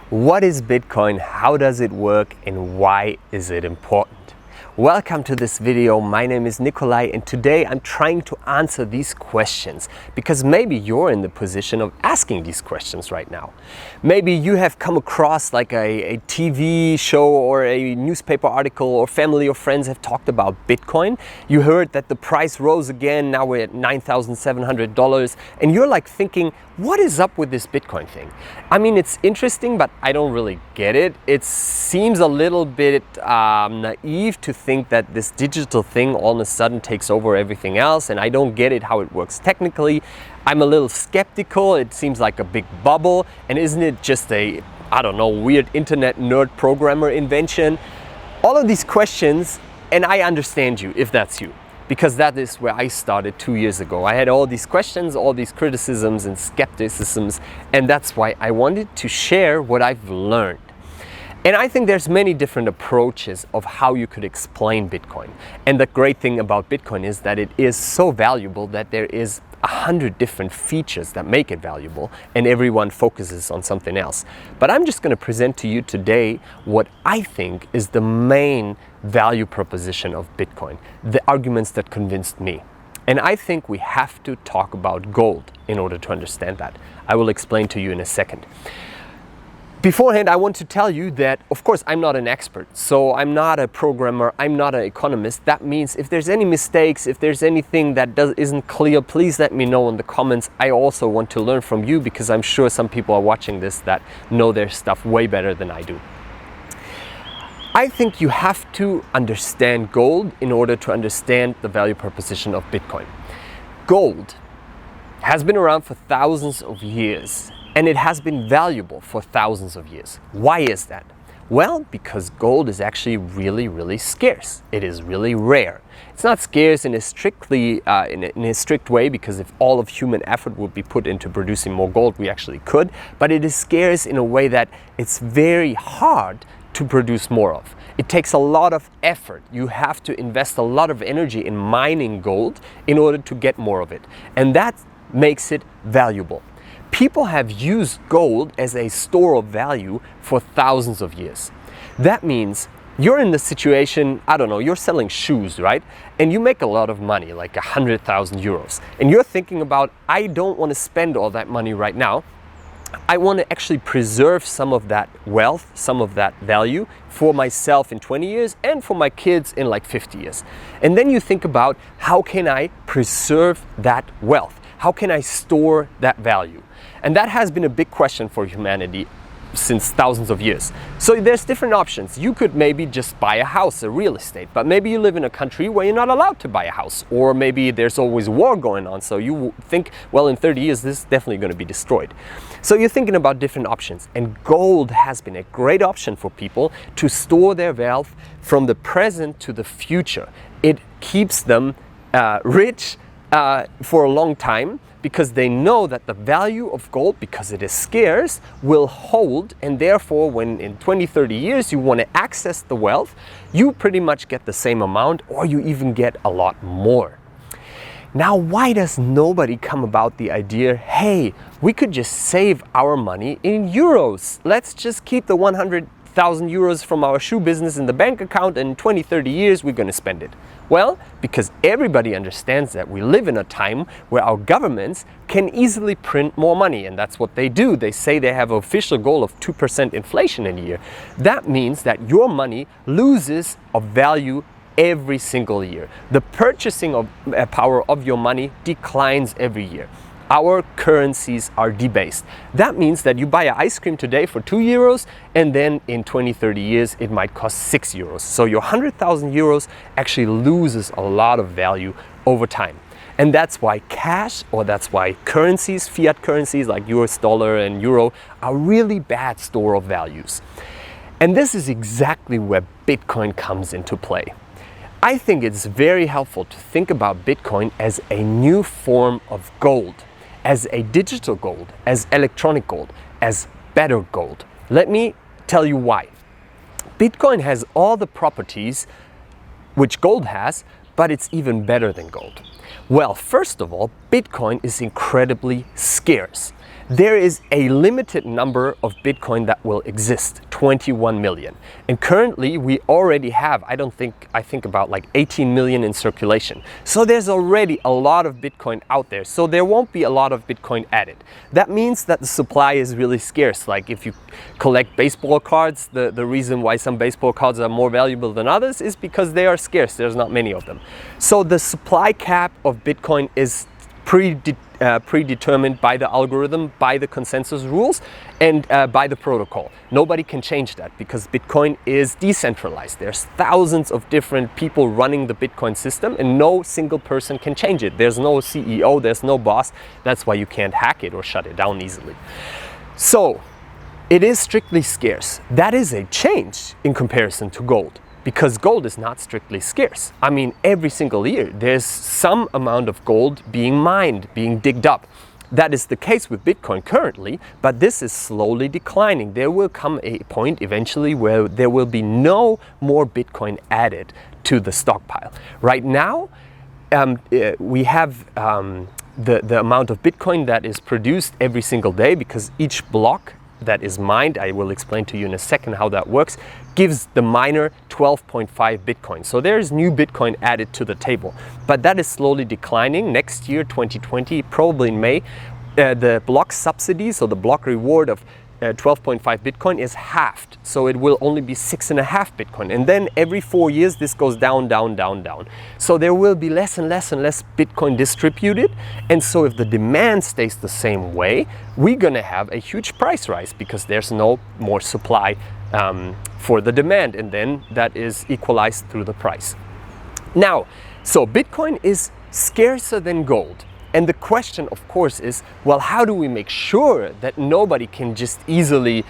What is Bitcoin? How does it work? And why is it important? Welcome to this video. My name is Nikolai, and today I'm trying to answer these questions because maybe you're in the position of asking these questions right now. Maybe you have come across like a TV show or a newspaper article, or family or friends have talked about Bitcoin. You heard that the price rose again, now we're at $9,700, and you're like thinking, what is up with this Bitcoin thing? I mean, it's interesting, but I don't really get it. It seems a little bit naive to think that this digital thing all of a sudden takes over everything else, and I don't get it how it works technically. I'm a little skeptical. It seems like a big bubble, and isn't it just a, I don't know, weird internet nerd programmer invention? All of these questions, and I understand you if that's you, because that is where I started 2 years ago. I had all these questions, all these criticisms and skepticisms, and that's why I wanted to share what I've learned. And I think there's many different approaches of how you could explain Bitcoin. And the great thing about Bitcoin is that it is so valuable that there is 100 different features that make it valuable, and everyone focuses on something else. But I'm just going to present to you today what I think is the main value proposition of Bitcoin, the arguments that convinced me. And I think we have to talk about gold in order to understand that. I will explain to you in a second. Beforehand, I want to tell you that, of course, I'm not an expert. So I'm not a programmer, I'm not an economist. That means if there's any mistakes, if there's anything that isn't clear, please let me know in the comments. I also want to learn from you, because I'm sure some people are watching this that know their stuff way better than I do. I think you have to understand gold in order to understand the value proposition of Bitcoin. Gold has been around for thousands of years, and it has been valuable for thousands of years. Why is that? Well, because gold is actually really scarce. It is really rare. It's not scarce in a strictly in a strict way, because if all of human effort would be put into producing more gold, we actually could. But it is scarce in a way that it's very hard to produce more of. It takes a lot of effort. You have to invest a lot of energy in mining gold in order to get more of it. And that makes it valuable. People have used gold as a store of value for thousands of years. That means you're in the situation, I don't know, you're selling shoes, right? And you make a lot of money, like 100,000 euros. And you're thinking about, I don't want to spend all that money right now. I want to actually preserve some of that wealth, some of that value for myself in 20 years and for my kids in like 50 years. And then you think about, how can I preserve that wealth? How can I store that value? And that has been a big question for humanity since thousands of years. So there's different options. You could maybe just buy a house, a real estate, but maybe you live in a country where you're not allowed to buy a house, or maybe there's always war going on. So you think, well, in 30 years, this is definitely going to be destroyed. So you're thinking about different options, and gold has been a great option for people to store their wealth from the present to the future. It keeps them rich for a long time, because they know that the value of gold, because it is scarce, will hold, and therefore when in 20-30 years you want to access the wealth, you pretty much get the same amount, or you even get a lot more. Now, why does nobody come about the idea, hey, we could just save our money in euros? Let's just keep the 100,000 euros from our shoe business in the bank account, and in 20-30 years we're going to spend it. Well, because everybody understands that we live in a time where our governments can easily print more money, and that's what they do. They say they have an official goal of 2% inflation in a year. That means that your money loses of value every single year. The purchasing of power of your money declines every year. Our currencies are debased. That means that you buy an ice cream today for 2 euros, and then in 20-30 years it might cost 6 euros. So your 100,000 euros actually loses a lot of value over time. And that's why cash, or that's why currencies, fiat currencies like US dollar and euro, are really bad store of values. And this is exactly where Bitcoin comes into play. I think it's very helpful to think about Bitcoin as a new form of gold, as a digital gold, as electronic gold, as better gold. Let me tell you why. Bitcoin has all the properties which gold has, but it's even better than gold. Well, first of all, Bitcoin is incredibly scarce. there is a limited number of Bitcoin that will exist, 21 million. And currently we already have, I think about like 18 million in circulation. So there's already a lot of Bitcoin out there. So there won't be a lot of Bitcoin added. That means that the supply is really scarce. Like if you collect baseball cards, the reason why some baseball cards are more valuable than others is because they are scarce. There's not many of them. So the supply cap of Bitcoin is predetermined by the algorithm, by the consensus rules, and by the protocol. Nobody can change that because Bitcoin is decentralized. There's thousands of different people running the Bitcoin system and no single person can change it. There's no CEO, there's no boss. That's why you can't hack it or shut it down easily. So it is strictly scarce. That is a change in comparison to gold, because gold is not strictly scarce. I mean, every single year there's some amount of gold being mined, being digged up. That is the case with Bitcoin currently, but this is slowly declining. There will come a point eventually where there will be no more Bitcoin added to the stockpile. Right now, we have the amount of Bitcoin that is produced every single day, because each block that is mined, I will explain to you in a second how that works, gives the miner 12.5 Bitcoin. So there is new Bitcoin added to the table, but that is slowly declining. Next year, 2020, probably in May, the block subsidy, so the block reward of 12.5 Bitcoin is halved. So it will only be 6.5 Bitcoin. And then every 4 years, this goes down, down, down, down. So there will be less and less and less Bitcoin distributed. And so if the demand stays the same way, we're gonna have a huge price rise because there's no more supply for the demand. And then that is equalized through the price. Now, so Bitcoin is scarcer than gold. And the question, of course, is, well, how do we make sure that nobody can just easily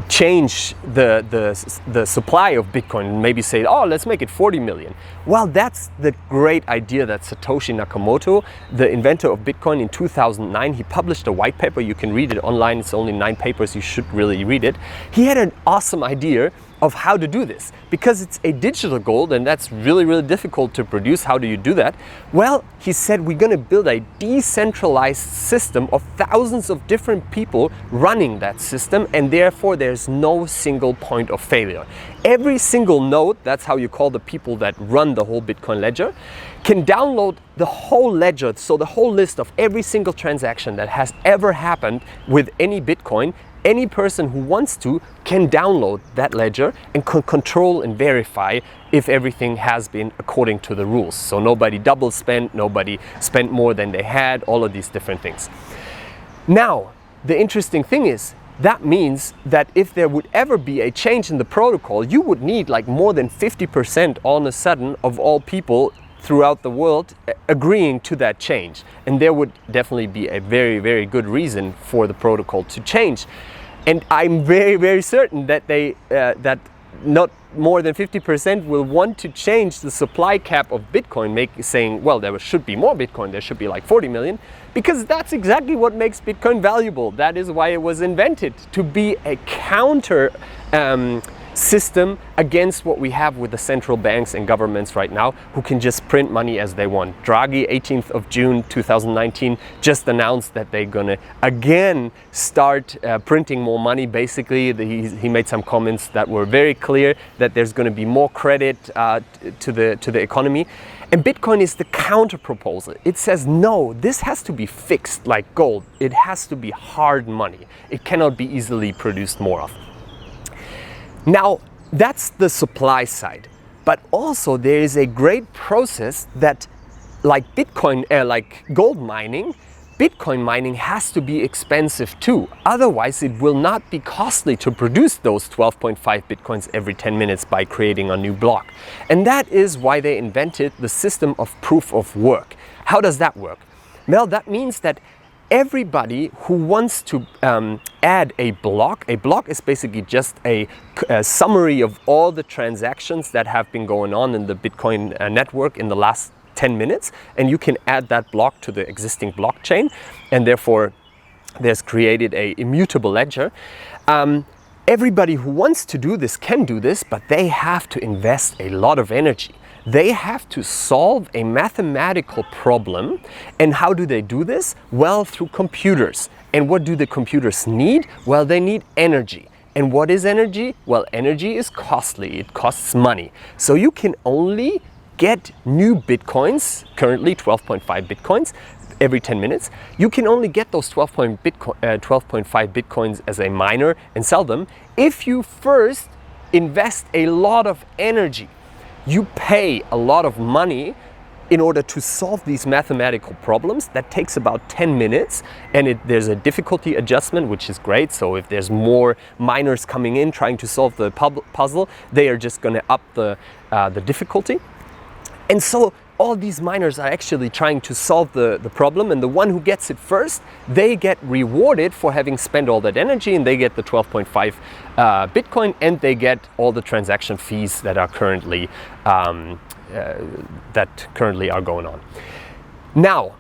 change the supply of Bitcoin and maybe say, oh, let's make it 40 million. Well, that's the great idea that Satoshi Nakamoto, the inventor of Bitcoin, in 2009, he published a white paper. You can read it online. It's only 9 papers. You should really read it. He had an awesome idea of how to do this, because it's a digital gold and that's really, really difficult to produce. How do you do that? Well, he said, we're going to build a decentralized system of thousands of different people running that system, and therefore there's no single point of failure. Every single node, that's how you call the people that run the whole Bitcoin ledger, can download the whole ledger, so the whole list of every single transaction that has ever happened with any Bitcoin. Any person who wants to can download that ledger and can control and verify if everything has been according to the rules. So nobody double spent, nobody spent more than they had, all of these different things. Now, the interesting thing is, that means that if there would ever be a change in the protocol, you would need like more than 50% all of a sudden of all people throughout the world agreeing to that change. And there would definitely be a very, very good reason for the protocol to change. And I'm very, very certain that that not more than 50% will want to change the supply cap of Bitcoin, saying, well, there should be more Bitcoin, there should be like 40 million, because that's exactly what makes Bitcoin valuable. That is why it was invented, to be a counter system against what we have with the central banks and governments right now, who can just print money as they want. Draghi, 18th of June 2019, just announced that they're gonna again start printing more money. Basically, he made some comments that were very clear that there's gonna be more credit to the economy. And Bitcoin is the counter proposal. It says, no, this has to be fixed like gold. It has to be hard money. It cannot be easily produced more of. Now, that's the supply side, but also there is a great process that, like Bitcoin, like gold mining, Bitcoin mining has to be expensive too. Otherwise, it will not be costly to produce those 12.5 Bitcoins every 10 minutes by creating a new block. And that is why they invented the system of proof of work. How does that work? Well, that means that everybody who wants to add a block is basically just a summary of all the transactions that have been going on in the Bitcoin network in the last 10 minutes, and you can add that block to the existing blockchain, and therefore there's created a immutable ledger. Everybody who wants to do this can do this, but they have to invest a lot of energy. They have to solve a mathematical problem. And how do they do this? Well, through computers. And what do the computers need? Well, they need energy. And what is energy? Well, energy is costly. It costs money. So you can only get new bitcoins, currently 12.5 bitcoins, every 10 minutes. You can only get those 12.5 bitcoins as a miner and sell them if you first invest a lot of energy. You pay a lot of money in order to solve these mathematical problems. That takes about 10 minutes, and there's a difficulty adjustment, which is great. So if there's more miners coming in trying to solve the puzzle, they are just going to up the difficulty. And so all these miners are actually trying to solve the problem, and the one who gets it first, they get rewarded for having spent all that energy, and they get the 12.5 Bitcoin, and they get all the transaction fees that are currently are going on. Now,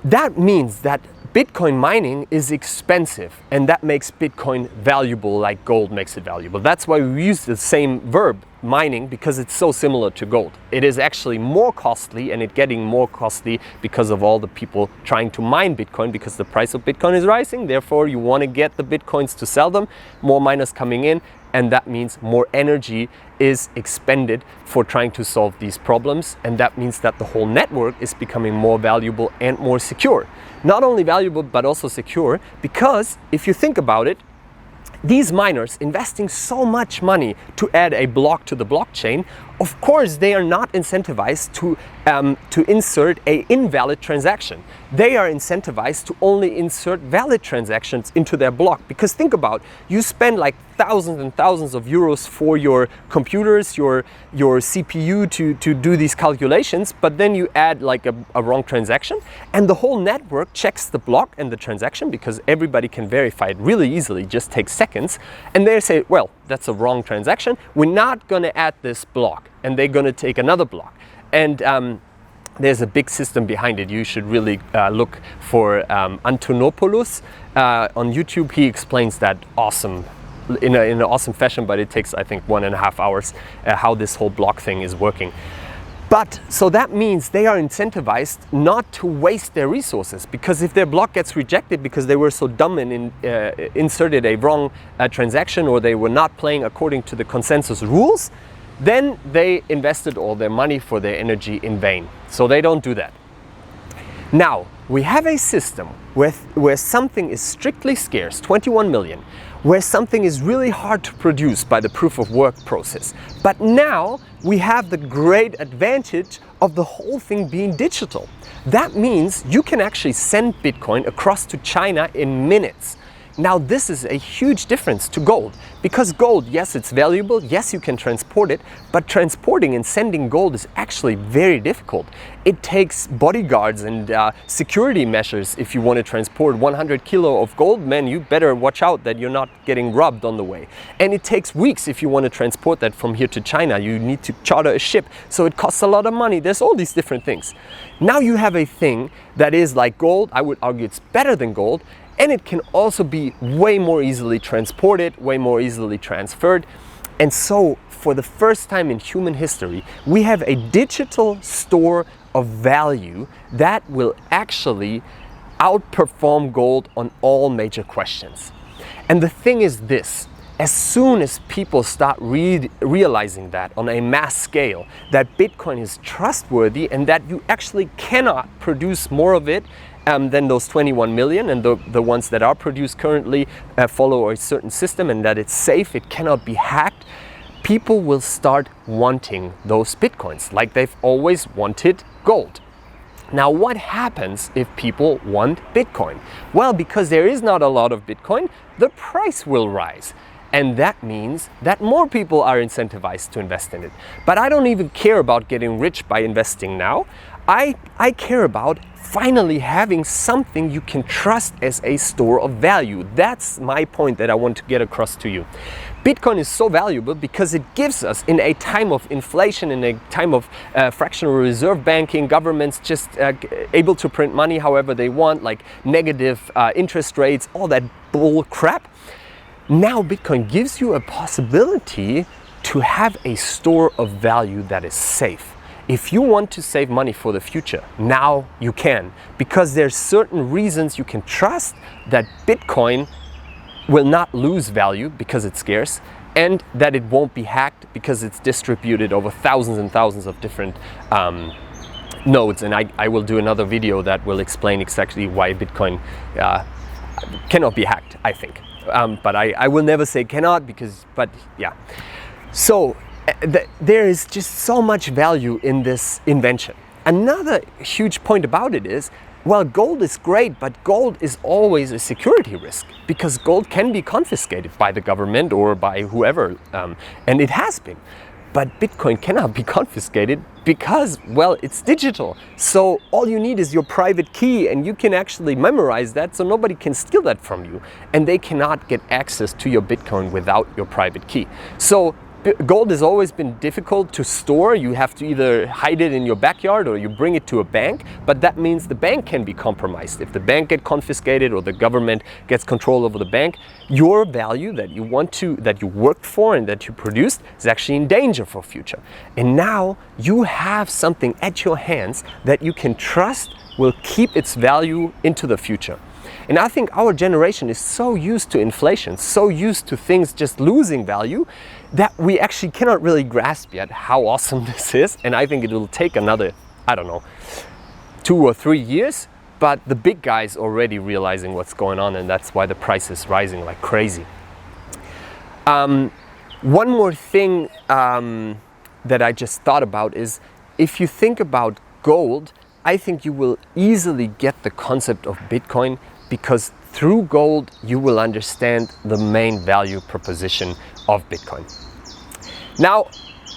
that means that Bitcoin mining is expensive, and that makes Bitcoin valuable like gold makes it valuable. That's why we use the same verb, mining, because it's so similar to gold. It is actually more costly, and it's getting more costly because of all the people trying to mine Bitcoin, because the price of Bitcoin is rising. Therefore, you want to get the Bitcoins to sell them, more miners coming in, and that means more energy is expended for trying to solve these problems. And that means that the whole network is becoming more valuable and more secure. Not only valuable, but also secure, because if you think about it, these miners investing so much money to add a block to the blockchain, of course they are not incentivized to insert an invalid transaction. They are incentivized to only insert valid transactions into their block. Because think about, you spend like thousands and thousands of euros for your computers, your CPU to do these calculations, but then you add like a wrong transaction, and the whole network checks the block and the transaction, because everybody can verify it really easily, just takes seconds, and they say, well, that's a wrong transaction, we're not going to add this block, and they're going to take another block. And there's a big system behind it. You should really look for Antonopoulos on YouTube. He explains that in an awesome fashion, but it takes, I think, 1.5 hours how this whole block thing is working. But so that means they are incentivized not to waste their resources, because if their block gets rejected because they were so dumb and inserted a wrong transaction, or they were not playing according to the consensus rules, then they invested all their money for their energy in vain. So they don't do that. Now, we have a system where something is strictly scarce, 21 million, where something is really hard to produce by the proof of work process. But now we have the great advantage of the whole thing being digital. That means you can actually send Bitcoin across to China in minutes. Now, this is a huge difference to gold, because gold, yes, it's valuable, yes, you can transport it, but transporting and sending gold is actually very difficult. It takes bodyguards and security measures. If you want to transport 100 kilo of gold, man, you better watch out that you're not getting robbed on the way. And it takes weeks if you want to transport that from here to China. You need to charter a ship, so it costs a lot of money. There's all these different things. Now you have a thing that is like gold. I would argue it's better than gold. And it can also be way more easily transported, way more easily transferred. And so, for the first time in human history, we have a digital store of value that will actually outperform gold on all major questions. And the thing is this: as soon as people start realizing that on a mass scale, that Bitcoin is trustworthy and that you actually cannot produce more of it than those 21 million, and the ones that are produced currently follow a certain system, and that it's safe, it cannot be hacked, people will start wanting those Bitcoins like they've always wanted gold. Now, what happens if people want Bitcoin? Well, because there is not a lot of Bitcoin, the price will rise. And that means that more people are incentivized to invest in it. But I don't even care about getting rich by investing now. I care about finally having something you can trust as a store of value. That's my point that I want to get across to you. Bitcoin is so valuable because it gives us, in a time of inflation, in a time of fractional reserve banking, governments just able to print money however they want, like negative interest rates, all that bull crap. Now Bitcoin gives you a possibility to have a store of value that is safe. if you want to save money for the future, now you can, because there's certain reasons you can trust that Bitcoin will not lose value because it's scarce, and that it won't be hacked because it's distributed over thousands and thousands of different nodes. And I will do another video that will explain exactly why Bitcoin cannot be hacked, I think. But I will never say cannot, but yeah. So there is just so much value in this invention. Another huge point about it is, well, gold is great, but gold is always a security risk, because gold can be confiscated by the government or by whoever, and it has been. But Bitcoin cannot be confiscated because, well, it's digital. So all you need is your private key, and you can actually memorize that, so nobody can steal that from you. And they cannot get access to your Bitcoin without your private key. So gold has always been difficult to store. You have to either hide it in your backyard or you bring it to a bank, but that means the bank can be compromised. If the bank gets confiscated or the government gets control over the bank, your value that you worked for and that you produced is actually in danger for future. And now you have something at your hands that you can trust will keep its value into the future. And I think our generation is so used to inflation, so used to things just losing value, that we actually cannot really grasp yet how awesome this is. And I think it will take another, I don't know, 2 or 3 years, but the big guys already realizing what's going on, and that's why the price is rising like crazy. One more thing that I just thought about is, if you think about gold, I think you will easily get the concept of Bitcoin, because through gold you will understand the main value proposition of Bitcoin. Now,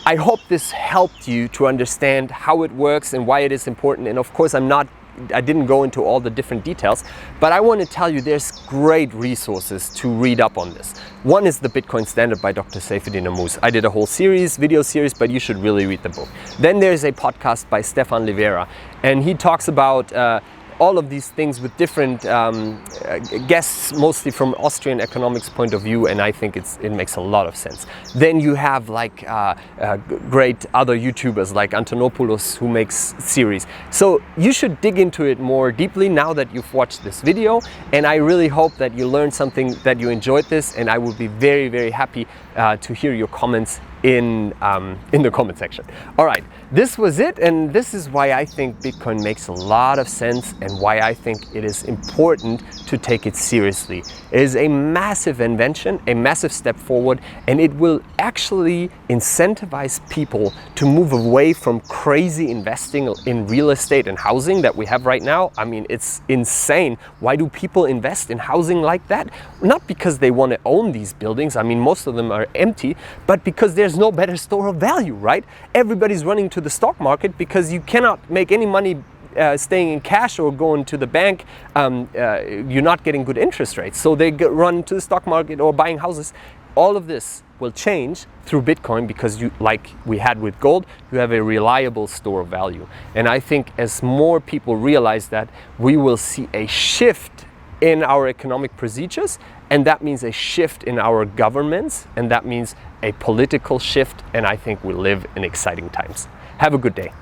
I hope this helped you to understand how it works and why it is important. And of course, I didn't go into all the different details, but I want to tell you there's great resources to read up on this. One is the Bitcoin Standard by Dr. Saifedean Ammous. I did a whole video series, but you should really read the book. Then there's a podcast by Stefan Livera, and he talks about all of these things with different guests, mostly from Austrian economics point of view, and I think it makes a lot of sense. Then you have like great other YouTubers like Antonopoulos, who makes series. So you should dig into it more deeply now that you've watched this video, and I really hope that you learned something, that you enjoyed this, and I would be very, very happy to hear your comments in the comment section. All right, this was it, and this is why I think Bitcoin makes a lot of sense and why I think it is important to take it seriously. It is a massive invention, a massive step forward, and it will actually incentivize people to move away from crazy investing in real estate and housing that we have right now. I mean, it's insane. Why do people invest in housing like that? Not because they want to own these buildings. I mean, most of them are empty, but because there's no better store of value, right? Everybody's running to the stock market because you cannot make any money staying in cash or going to the bank. You're not getting good interest rates, so they run to the stock market or buying houses. All of this will change through Bitcoin, because you, like we had with gold, you have a reliable store of value. And I think as more people realize that, we will see a shift in our economic procedures, and that means a shift in our governments, and that means a political shift, and I think we live in exciting times. Have a good day.